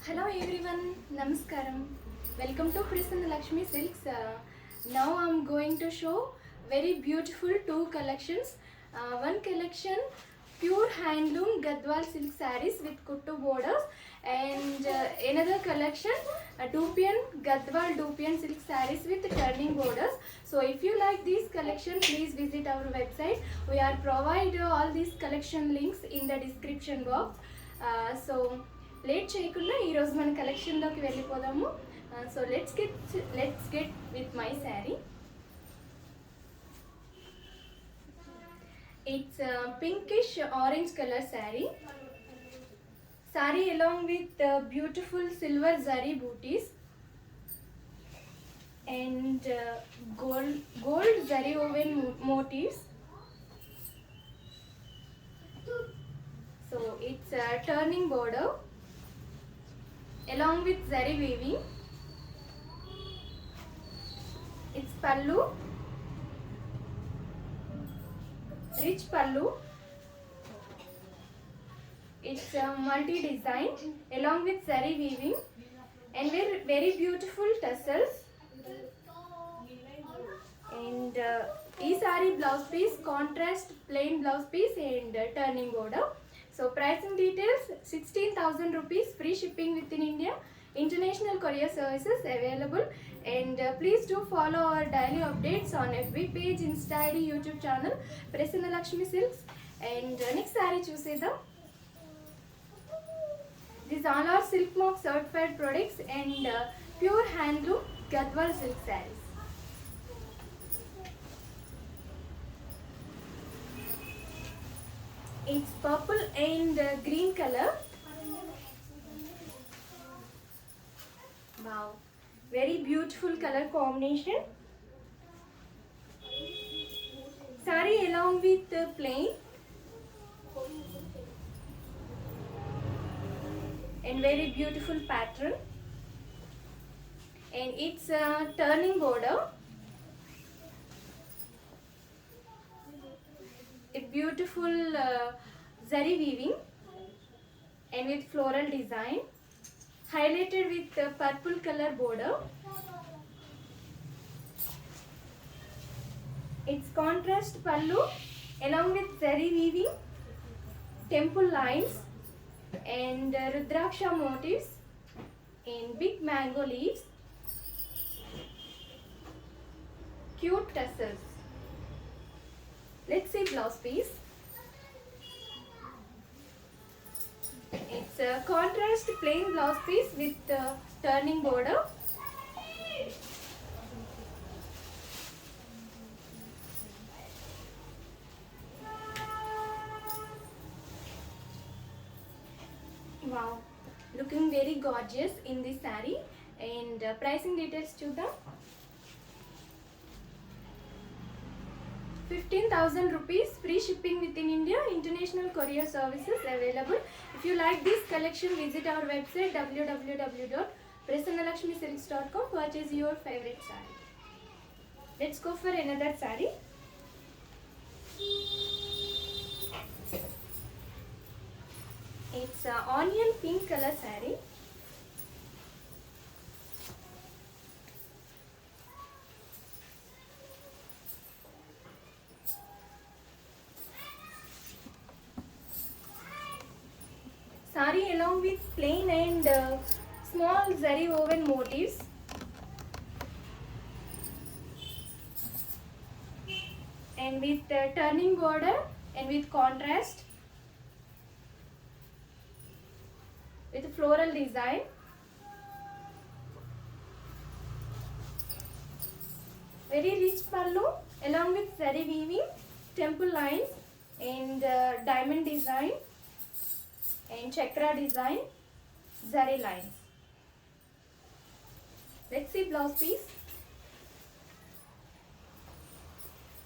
Hello everyone, Namaskaram. Welcome to Prasanna Lakshmi Silks. Now I'm going to show very beautiful two collections. One collection pure handloom Gadwal silk sarees with kuttu borders, and another collection Dupian Gadwal Dupian silk sarees with turning borders. So if you like this collection, please visit our website. We are provide all these collection links in the description box. So late చేయకుండా ఈరోజు మన కలెక్షన్లోకి వెళ్ళిపోదాము. So let's get with my sari. It's pinkish orange colour sari. Saree along with beautiful silver zari booties and gold zari woven motifs. So it's a turning border along with zari weaving. It's pallu, rich pallu. It's a multi design along with zari weaving and very beautiful tassels. And ee saree blouse piece contrast plain blouse piece and turning border. So pricing details 16,000 rupees, free shipping within India, international courier services available. And please do follow our daily updates on FB page, Insta ID, YouTube channel Prasanna Lakshmi Silks. And next saree chooseda. These all are silk mark certified products and pure handloom Gadwal silk sarees. It's purple and green color. Wow, very beautiful color combination. Saree along with plain and very beautiful pattern, and it's a turning border. A beautiful zari weaving and with floral design highlighted with purple color border. It's contrast pallu along with zari weaving, temple lines and rudraksha motifs in big mango leaves, cute tassels. Let's see blouse piece. It's a contrast plain blouse piece with turning border. Wow, looking very gorgeous in this saree. And pricing details chuddam. 15,000 rupees, free shipping within India, international courier services available. If you like this collection, visit our website www.prasannalakshmisilks.com. Purchase your favorite saree. Let's go for another saree. It's onion pink color saree. Saree along with plain and small zari woven motifs. And with turning border and with contrast with floral design. Very rich pallu along with zari weaving, temple lines and diamond design and chakra design, zari lines. Let's see blouse piece.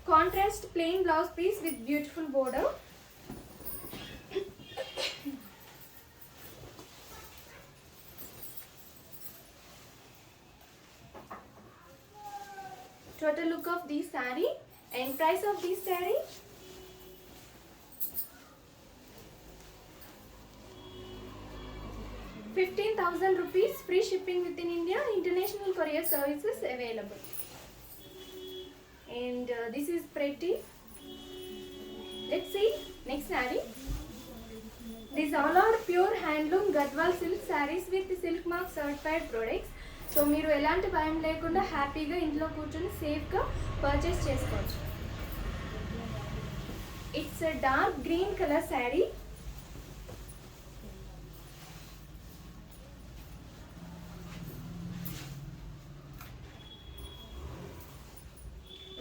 Contrast plain blouse piece with beautiful border. Total look of this saree and price of this saree. 15,000 rupees, free shipping within India, international courier services available. And this is pretty. Let's see next saree. These all are pure handloom Gadwal silk sarees with silk mark certified products. So మీరు ఎలాంటి భయం లేకుండా హ్యాపీగా ఇంట్లో కూర్చొని సేఫ్గా purchase చేసుకోవచ్చు. It's dark green colour sari.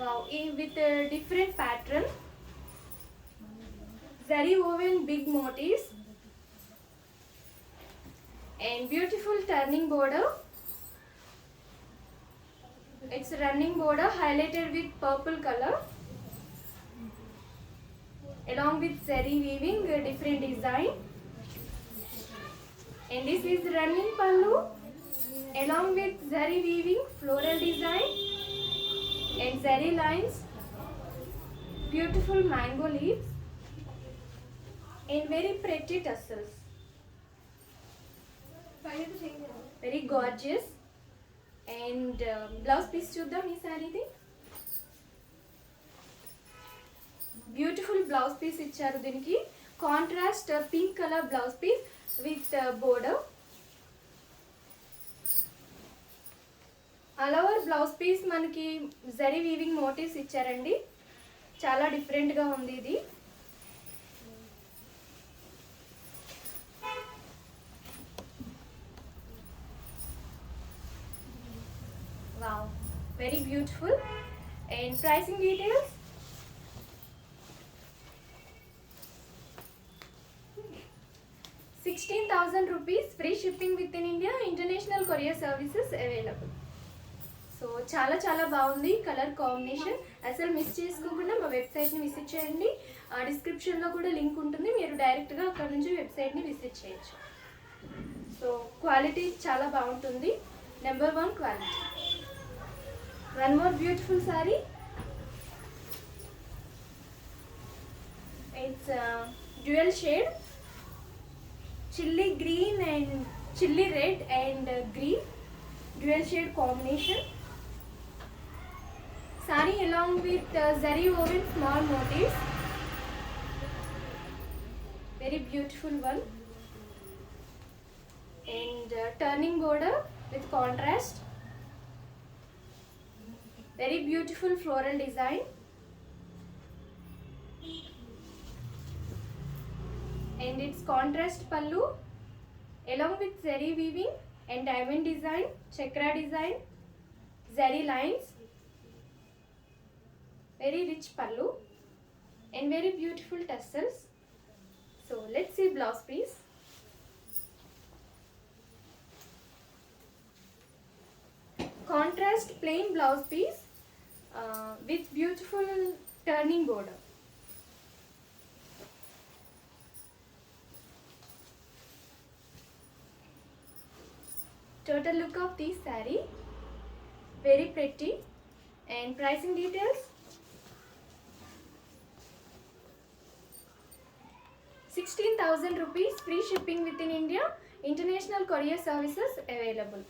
Wow, with a different pattern, zari woven big motifs and beautiful turning border. It's running border highlighted with purple color along with zari weaving different design, and this is running pallu along with zari weaving floral design and zari lines, beautiful mango leaves and very pretty tassels. Very gorgeous. And blouse piece చూద్దాం ఈ సారీది. Beautiful blouse piece ఇచ్చారు. దీనికి contrast pink colour blouse piece with border. All over blouse piece మనకి zari weaving motifs ఇచ్చారండి. చాలా డిఫరెంట్గా ఉంది ఇది. Wow, very beautiful. And pricing details. ₹16,000, free shipping within India, international courier services available. So చాలా చాలా బాగుంది కలర్ కాంబినేషన్. అసలు మిస్ చేసుకోకుండా మా వెబ్సైట్ని విజిట్ చేయండి. డిస్క్రిప్షన్లో కూడా లింక్ ఉంటుంది, మీరు డైరెక్ట్గా అక్కడ నుంచి వెబ్సైట్ని విజిట్ చేయొచ్చు. సో క్వాలిటీ చాలా బాగుంటుంది, number 1 quality. One more beautiful saree. It's dual shade, chilli green and chilli red and green, dual shade combination. Saree along with zari woven small motifs. Very beautiful one. And turning border with contrast. Very beautiful floral design. And its contrast pallu along with zari weaving and diamond design, chakra design, zari lines. Very rich pallu and very beautiful tassels. So let's see blouse piece. Contrast plain blouse piece with beautiful turning border. Total look of this saree, very pretty. And pricing details. ₹16,000, free shipping within India, international courier services available.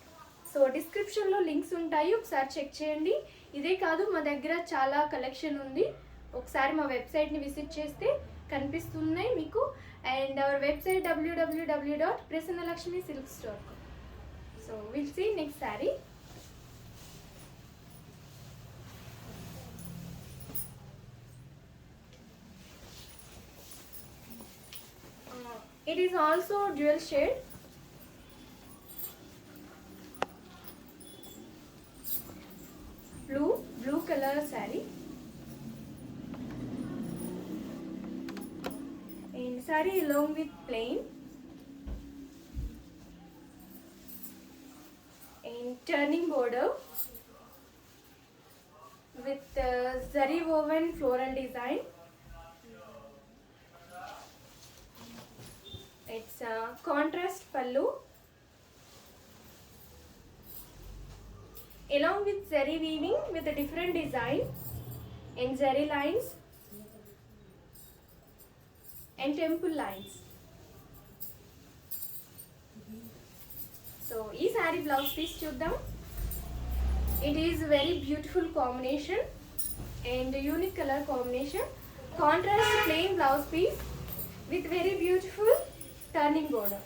So డిస్క్రిప్షన్లో links ఉంటాయి, ఒకసారి check చేయండి. ఇదే కాదు, మా దగ్గర చాలా collection ఉంది. ఒకసారి మా వెబ్సైట్ని విజిట్ చేస్తే కనిపిస్తున్నాయి మీకు. And our website www.prasannalakshmisilks.com. So will see next sari. It is also dual shade. Blue color saree. And saree along with plain. And turning border with zari woven floral design. It's a contrast pallu along with zari weaving with a different design and zari lines and temple lines. So ఈ sari blouse piece చూద్దాం. It is very beautiful combination and unique colour combination. Contrast plain blouse piece with very beautiful turning border.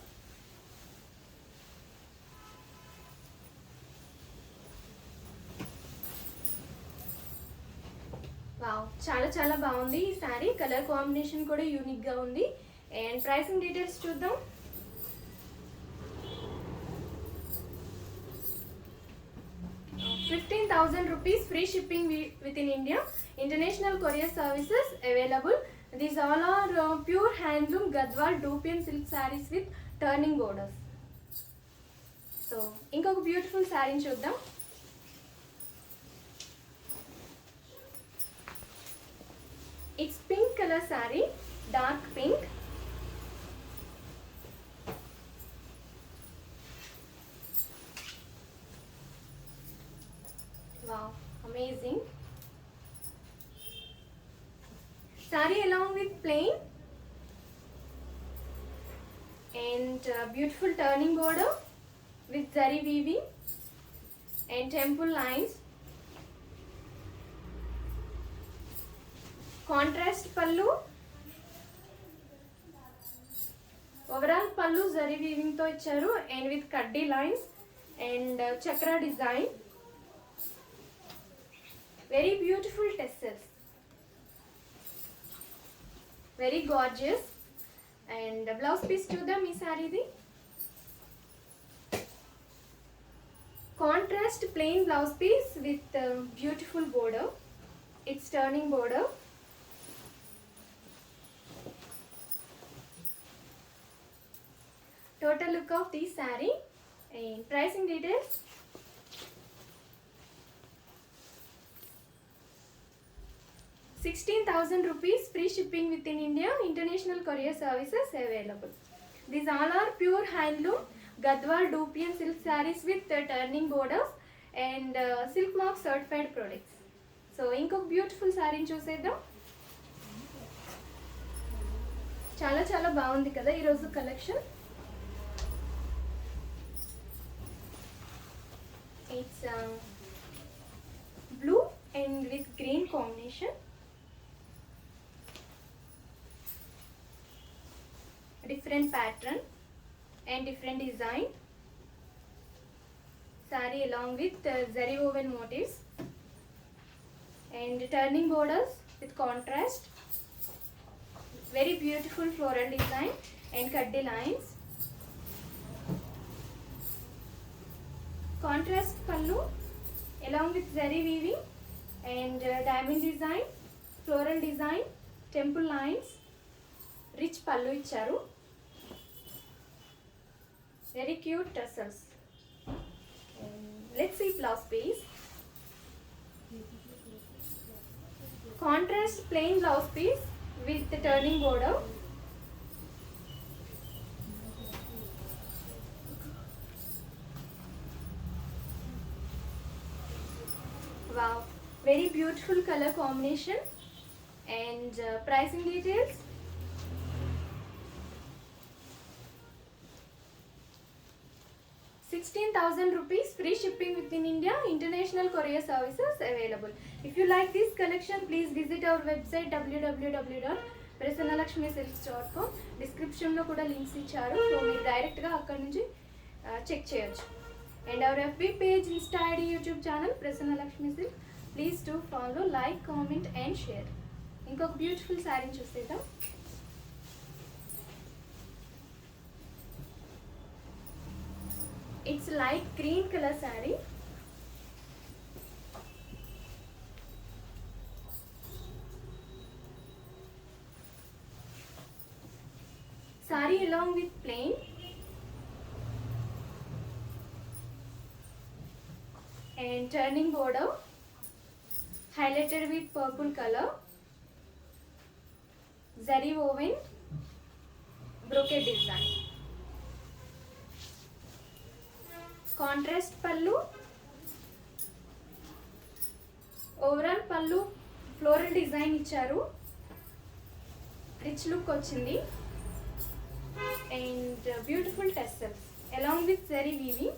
Wow, చాలా చాలా బాగుంది ఈ sari. Colour combination కూడా unique గా ఉంది. And pricing details చూద్దాం. ₹15,000 free shipping within India. International courier services available. These all are pure handloom Gadwal Dupian silk sarees with turning borders. So, ఇంకొక beautiful శారీని చూద్దాం. It's pink color saree, dark pink. Wow, amazing. Saree along with plain and beautiful turning border with zari weaving and temple lines. Contrast pallu. Overall pallu zari weaving తో ఇచ్చారు and with kaddi lines and chakra design. Very beautiful tassels. Very gorgeous. And blouse piece చూద్దాం ఈ సారీది. Contrast plain blouse piece with beautiful border. It's turning border. Total look of this saree and pricing details. ₹16,000 free shipping within India. International courier services available. These all are pure handloom Gadwal Dupian silk sarees with turning borders and silk mark certified products. So ఇంకొక beautiful శారీని చూసేద్దాం. చాలా చాలా బాగుంది కదా ఈరోజు collection. It's blue and with green combination. Different pattern and different design. Saree along with zari woven motifs and turning borders with contrast. Very beautiful floral design and kaddi lines. Contrast pallu along with zari weaving and diamond design, floral design, temple lines. Rich pallu icharu. Very cute tassels. Let's see blouse piece. Contrast plain blouse piece with the turning border. Wow, very beautiful color combination and pricing details. ₹16,000 free shipping within India. International courier services available. If you like this collection, please visit our website www.prasannalakshmisilks.com. Description లో కూడా links ఇచ్చారు, so మీరు direct గా అక్కడ నుంచి check చేయొచ్చు. And our FB page, Insta ID, YouTube channel Prasanna Lakshmi Silks. Please do follow, like, comment and share. ఇంకొక beautiful శారీని చూసేద్దాం. It's light green color saree. Saree along with plain and turning border highlighted with purple color, zari woven brocade design. Contrast pallu, overall pallu floral design ఇచ్చారు, rich look వచ్చింది and beautiful tassels along with zari weaving.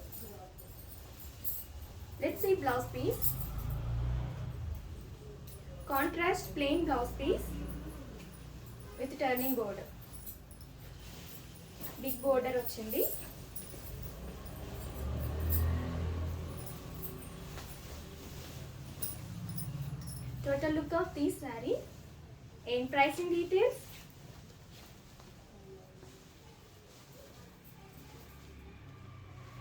Let's see blouse piece. Contrast plain blouse piece with turning border. Big border వచ్చింది. Total look of this saree and pricing details.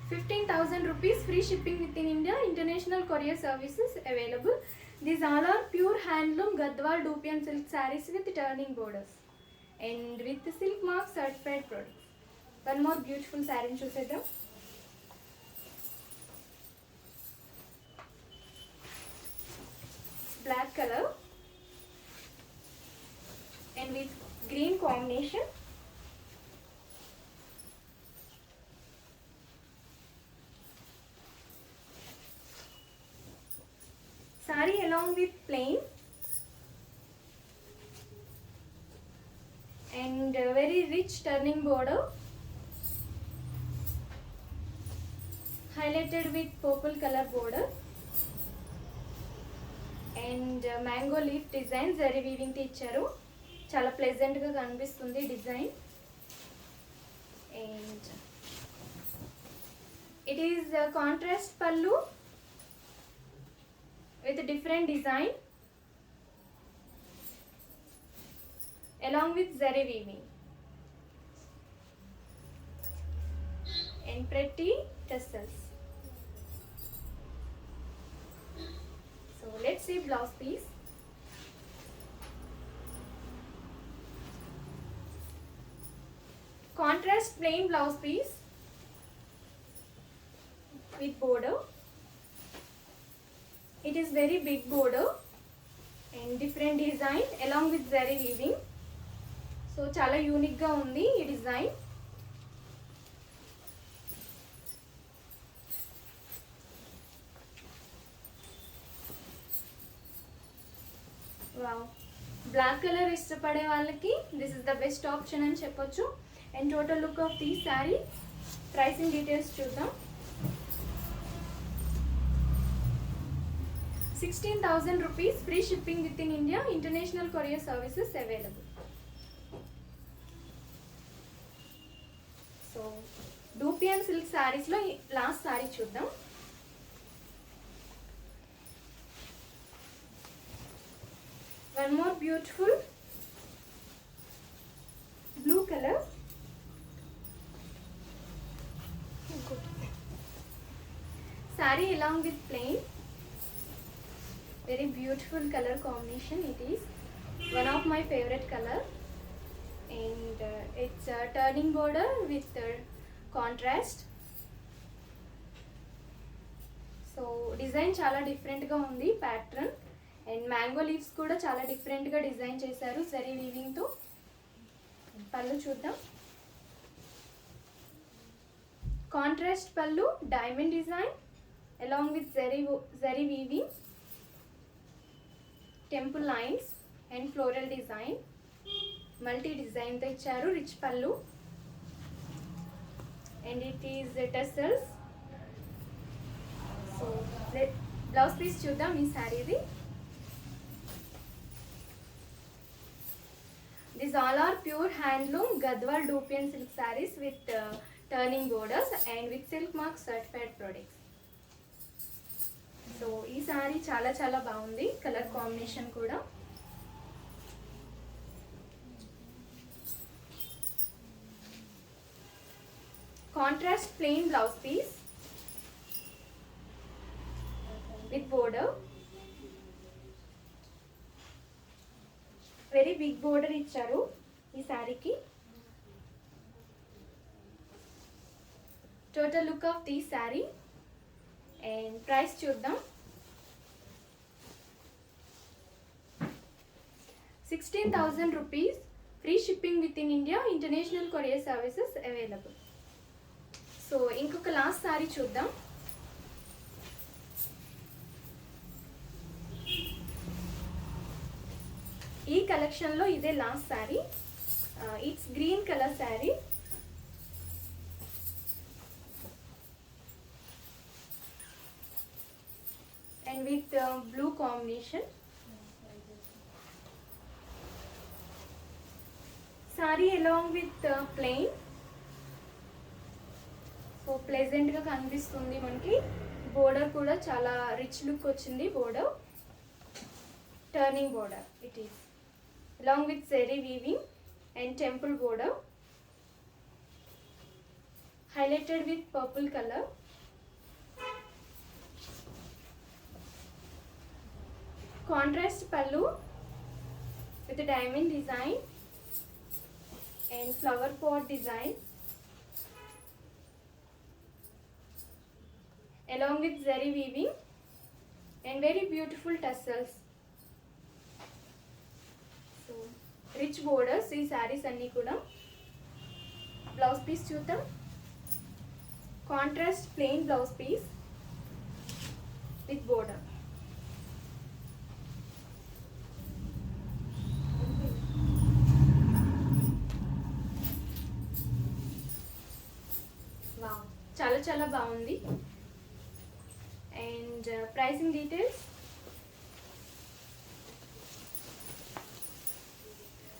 ₹15,000 free shipping within India. International courier services available. These all are pure handloom Gadwal Dupian silk sarees with turning borders and with silk mark certified products. One more beautiful saree చూసేద్దాం. Black color and with green combination. Saree along with plain and very rich turning border, highlighted with purple color border and mango leaf design zari weaving తో ఇచ్చారు. చాలా pleasant గా కనిపిస్తుంది design. And it is a contrast pallu with a different design along with zari weaving and pretty tassels. So let's see blouse piece. Contrast plain blouse piece with border. It is very big border and different design along with zari weaving. So చాలా unique గా ఉంది ఈ design. Wow, black colour ఇష్టపడే వాళ్ళకి this is the best option అని చెప్పొచ్చు. And total look of the sari, pricing details చూద్దాం. 16,000 rupees free shipping within India. International courier services available. So Dupian silk sarees లో లాస్ట్ సారీ చూద్దాం. One more beautiful blue color. Saree along with plain. Very beautiful color combination. It is one of my favorite color and it's a turning border with contrast. So design చాలా different గా ఉంది pattern and mango leaves కూడా చాలా different గా design చేశారు zari weaving తో. పళ్ళు చూద్దాం. కాంట్రాస్ట్ పళ్ళు, diamond design along with zari weaving, temple lines and floral design, multi design తో ఇచ్చారు. రిచ్ పళ్ళు and it is tassels. So blouse piece చూద్దాం ఈ శారీది. These all are pure handloom Gadwal Dupian silk sarees with turning borders and with silk mark certified products. So ఈ సారీ చాలా చాలా బాగుంది, కలర్ కాంబినేషన్ కూడా. Contrast plain blouse piece with border. Very big border ఇచ్చారు ఈ సారీకి. Total look of the sari and price చూద్దాం. 16,000 rupees free shipping within India. International courier services available. So ఇంకొక లాస్ట్ సారీ చూద్దాం. ఈ కలెక్షన్లో ఇదే last sorry. It's green colour sorry with blue combination. Saree along with plain. So ప్లెజెంట్గా కనిపిస్తుంది మనకి. Border కూడా చాలా రిచ్ లుక్ వచ్చింది. Border turning border it is along with zari weaving and temple border highlighted with purple color. Contrast pallu with a diamond design and flower pot design along with zari weaving and very beautiful tassels. So rich borders ఈ sarees అన్నీ కూడా. Blouse piece చూద్దాం. Contrast plain blouse piece with border. Wow, చాలా చాలా బాగుంది. And pricing details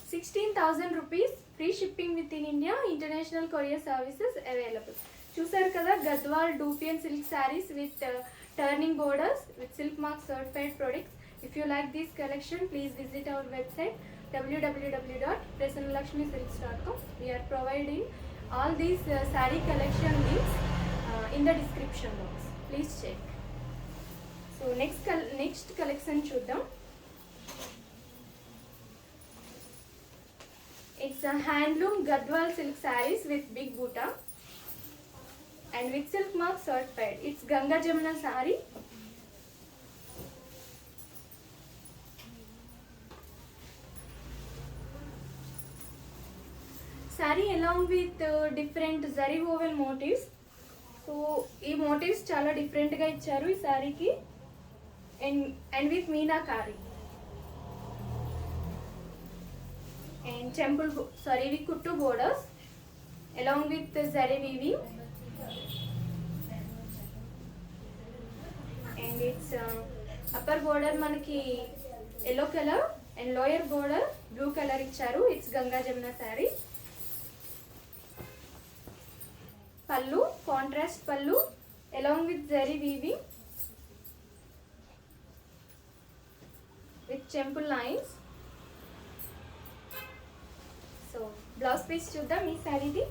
16,000 rupees, free shipping within India, international courier services available. చూసారు కదా, Gadwal dupion silk sarees with turning borders with silk mark certified products. If you like this collection, please visit our website www.prasannalakshmisilks.com. We are providing all these saree collection links in the description box. Please check. So next collection చూద్దాం. It's a handloom Gadwal silk sarees with big butta and with silk mark certified. It's Ganga Jamuna saree. Saree along with different zari woven motifs. So ఈ motifs చాలా different గా ఇచ్చారు ఈ సారీకి. and with meenakari and temple with kuttu borders along with zari weaving, and its upper border manaki yellow color and lower border blue color icharu. It's Ganga Jamuna saree. Pallu, contrast pallu along with zari weaving with temple lines. So blouse piece చూద్దాం ఈ శారీది.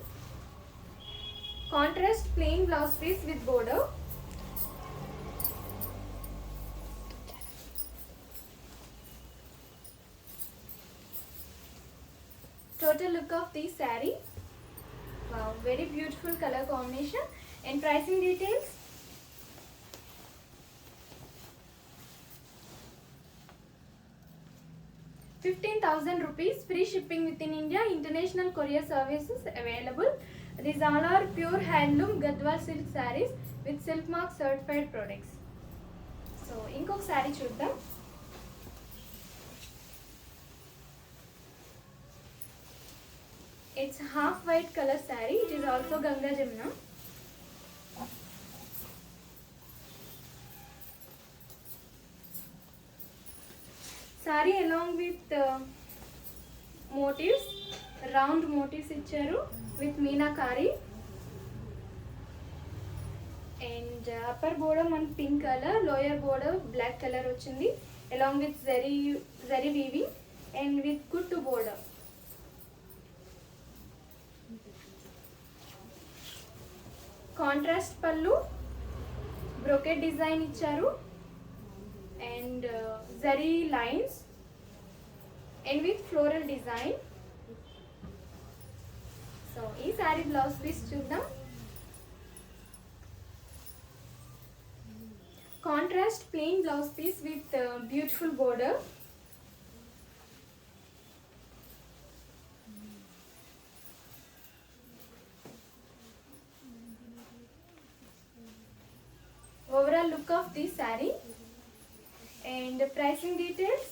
Contrast plain blouse piece with border. Total look of this saree. Wow, very beautiful color combination. And pricing details. 15,000 rupees, free shipping within India, international courier services available. These all are pure handloom Gadwal silk sarees with silk mark certified products. So ఇంకొక sorry చూద్దాం. It's half white color saree. It is also Ganga Jamuna. Saree along with motifs, round motifs ఇచ్చారు with meenakari. And upper border మన pink color, lower border black color వచ్చింది along with zari weaving and with kuttu border. Contrast pallu, brocade design ఇచ్చారు and zari lines and with floral design. So ఈ sari blouse piece చూద్దాం. Contrast plain blouse piece with beautiful border. Overall look of this saree and pricing details.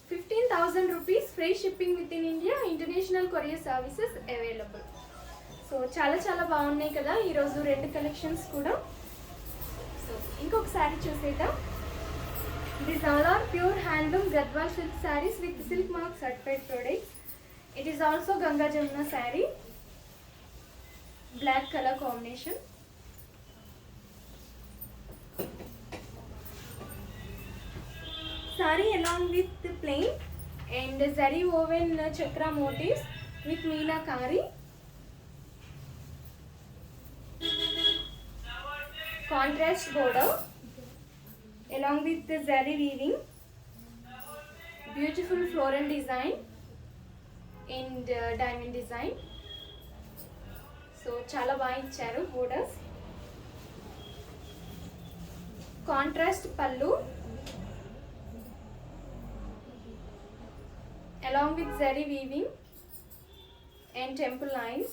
15,000 rupees, free shipping within India, international courier services available. So చాలా చాలా బాగున్నాయి కదా ఈరోజు రెండు collections కూడా. So ఇంకొక శారీ చూసేద్దాం. These all are pure handloom Gadwal silk sarees with silk mark certified products. It is also Ganga Jamuna saree, black color combination. Saree along with the plain and zari woven chakra motifs with meenakari. Contrast border along with the zari weaving, beautiful floral design and diamond design. So chala baga icharu borders. Contrast pallu along with zari weaving and temple lines.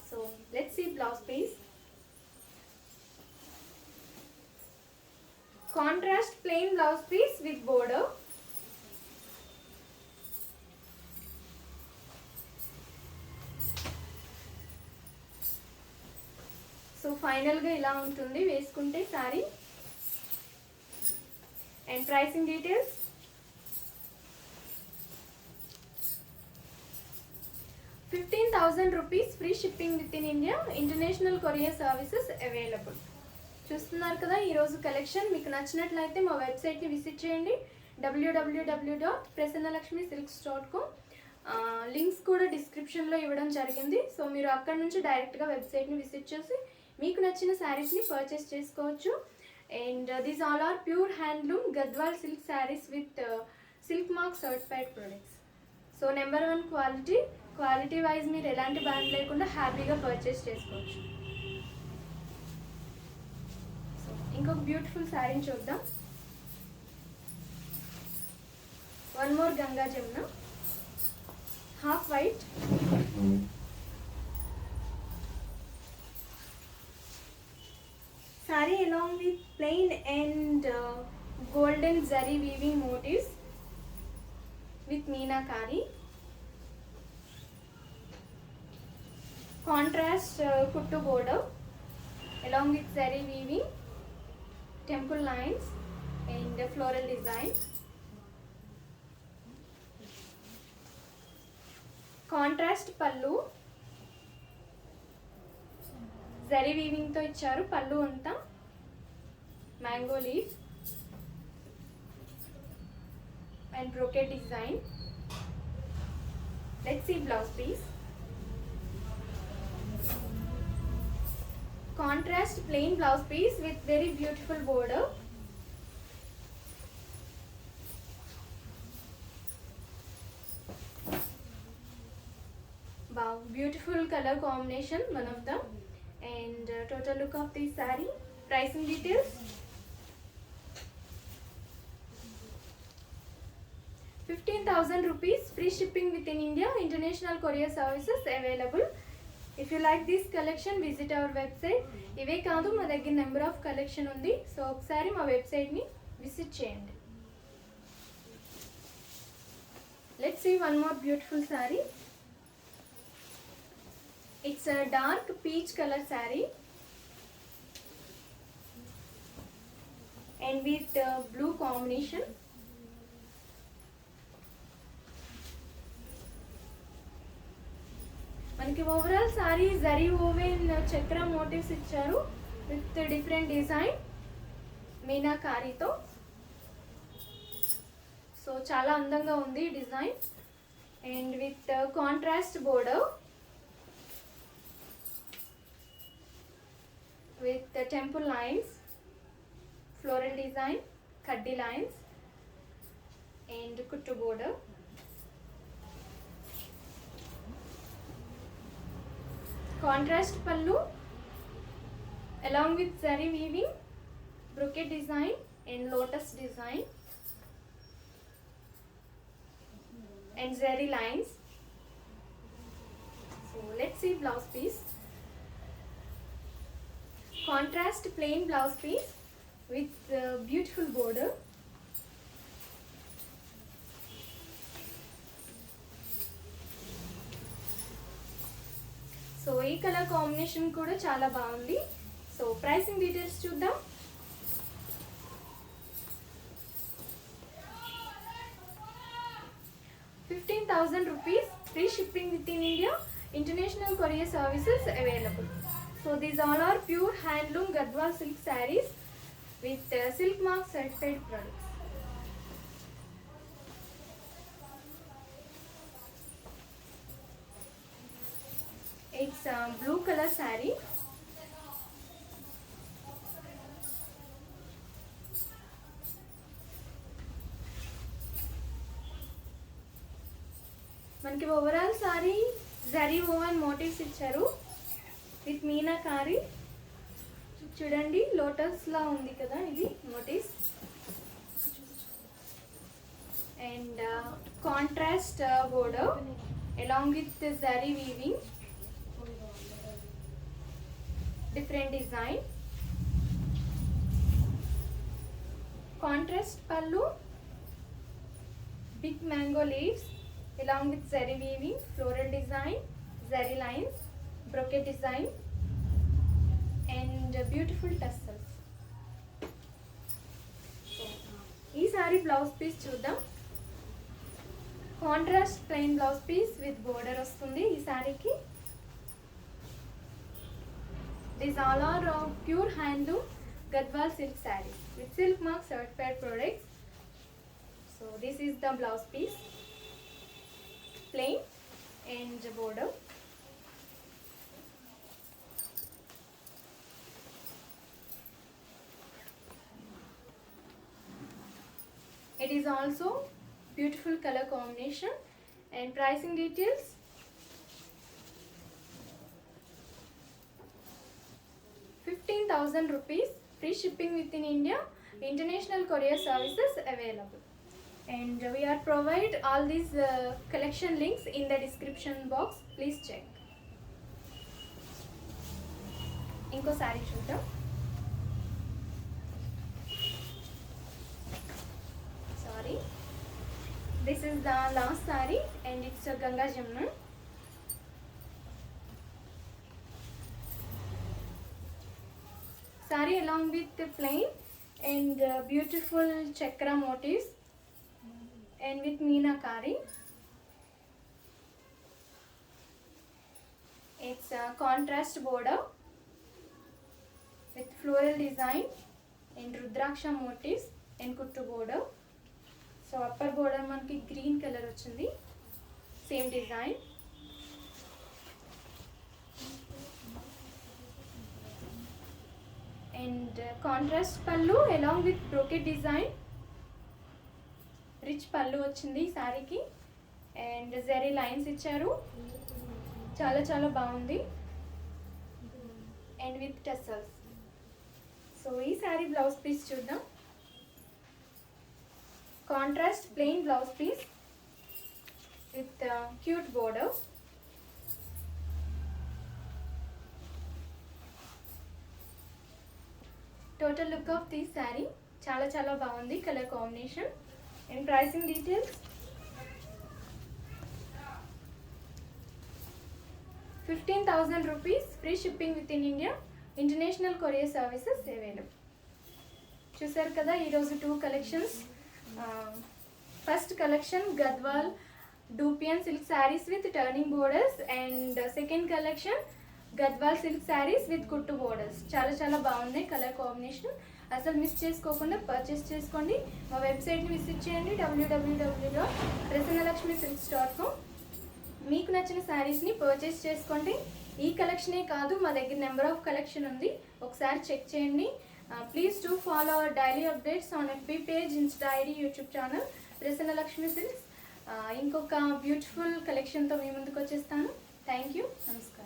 So let's see blouse piece. Contrast plain blouse piece with border. So final ga ila untundi veskunte saree. And pricing details. 15,000 rupees free shipping within India. International courier services available. చూస్తున్నారు కదా ఈరోజు collection. మీకు నచ్చినట్లయితే మా వెబ్సైట్ని visit చేయండి, www.prasanalakshmisilks.com. Links కూడా డిస్క్రిప్షన్లో ఇవ్వడం జరిగింది. సో మీరు అక్కడ నుంచి డైరెక్ట్గా వెబ్సైట్ని విజిట్ చేసి మీకు నచ్చిన శారీస్ని పర్చేస్ చేసుకోవచ్చు. And these all are pure handloom Gadwal silk saris with silk mark certified products. So number 1 quality wise మీరు ఎలాంటి బ్యాండ్ లేకుండా హ్యాపీగా పర్చేస్ చేసుకోవచ్చు. ఇంకొక బ్యూటిఫుల్ శారీని చూద్దాం. One more Ganga Jamuna, half white, saree along with plain and golden zari weaving motifs with meenakari. Contrast kuttu border along with zari weaving, temple lines and floral design. Contrast pallu, zari weaving తో ఇచ్చారు. పల్లు అంతా mango leaf and brocade design. Let's see blouse piece. Contrast plain blouse piece with very beautiful border. Wow, beautiful color combination, one of them. And total look of this saree. Pricing details. 15,000 rupees free shipping within India. International courier services available. If you like this collection, visit our website. ఇవే కాదు మా దగ్గర number of collection ఉంది. సో ఒకసారి మా వెబ్సైట్ని visit చేయండి. Let's see one more beautiful sari. It's a dark peach color saree and with blue combination. మనకి ఓవరాల్ సారీ జరీ ఓవెన్ చక్ర మోటివ్స్ ఇచ్చారు విత్ డిఫరెంట్ డిజైన్ మీనాకారీతో. సో చాలా అందంగా ఉంది design. And with contrast border with the temple lines, floral design, kaddi lines and kuttu border. Contrast pallu along with zari weaving, brocade design and lotus design and zari lines. So let's see blouse piece. Contrast plain blouse piece with beautiful border. Colour combination కూడా చాలా బాగుంది. So pricing details చూద్దాం. ₹15,000, free shipping within India, international courier services available. So these all are pure handloom Gadwal silk sarees with silk mark certified products. It's a blue color saree. మనకి overall sari zari woven motifs ఇచ్చారు with meenakari. చూడండి lotus లా ఉంది కదా ఇది motifs. And contrast border along with zari weaving, different design. Contrast పళ్ళు, big mango leaves along with zari weaving, floral design, zari lines, brocade design and beautiful tassels. ఈ sari blouse piece చూద్దాం. Contrast plain blouse piece with border వస్తుంది ఈ సారీకి. These all are pure handloom Gadwal silk sarees with silk mark certified products. So this is the blouse piece, plain and border. It is also beautiful color combination. And pricing details. ₹15,000, free shipping within India, international courier services available. And we are provide all these collection links in the description box. Please check. ఇంకో sorry చూద్దాం. Sorry, this is the last saree and it's a Ganga Jamna. Saree along with the plain and beautiful chakra motifs and with meenakari. It's a contrast border with floral design and rudraksha motifs and kuttu border. So upper border manki green color ochindi, same design. And contrast pallu along with brocade design, rich పళ్ళు వచ్చింది సారీకి and zari lines ఇచ్చారు, చాలా చాలా బాగుంది and with tassels. So ఈ sari blouse piece చూద్దాం. Contrast plain blouse piece with cute border. Total look of this sari చాలా చాలా బాగుంది colour combination. And pricing details. ₹15,000, free shipping within India, international courier services available. చూసారు కదా ఈరోజు 2 collections. First collection Gadwal dupion silk saris with turning borders and second collection Gadwal silk saris with కుట్టు borders. చాలా చాలా బాగున్నాయి కలర్ కాంబినేషన్. అసలు మిస్ చేసుకోకుండా పర్చేస్ చేసుకోండి. మా వెబ్సైట్ని విజిట్ చేయండి www.prasanalakshmisilks.com. మీకు నచ్చిన శారీస్ని పర్చేస్ చేసుకోండి. ఈ కలెక్షనే కాదు, మా దగ్గర నెంబర్ ఆఫ్ కలెక్షన్ ఉంది, ఒకసారి చెక్ చేయండి. Please to follow our daily updates on FB page, Insta ID, YouTube channel Prasanna Lakshmi silks. ఇంకొక బ్యూటిఫుల్ కలెక్షన్తో మీ ముందుకు వచ్చేస్తాను. థ్యాంక్ యూ, నమస్కారం.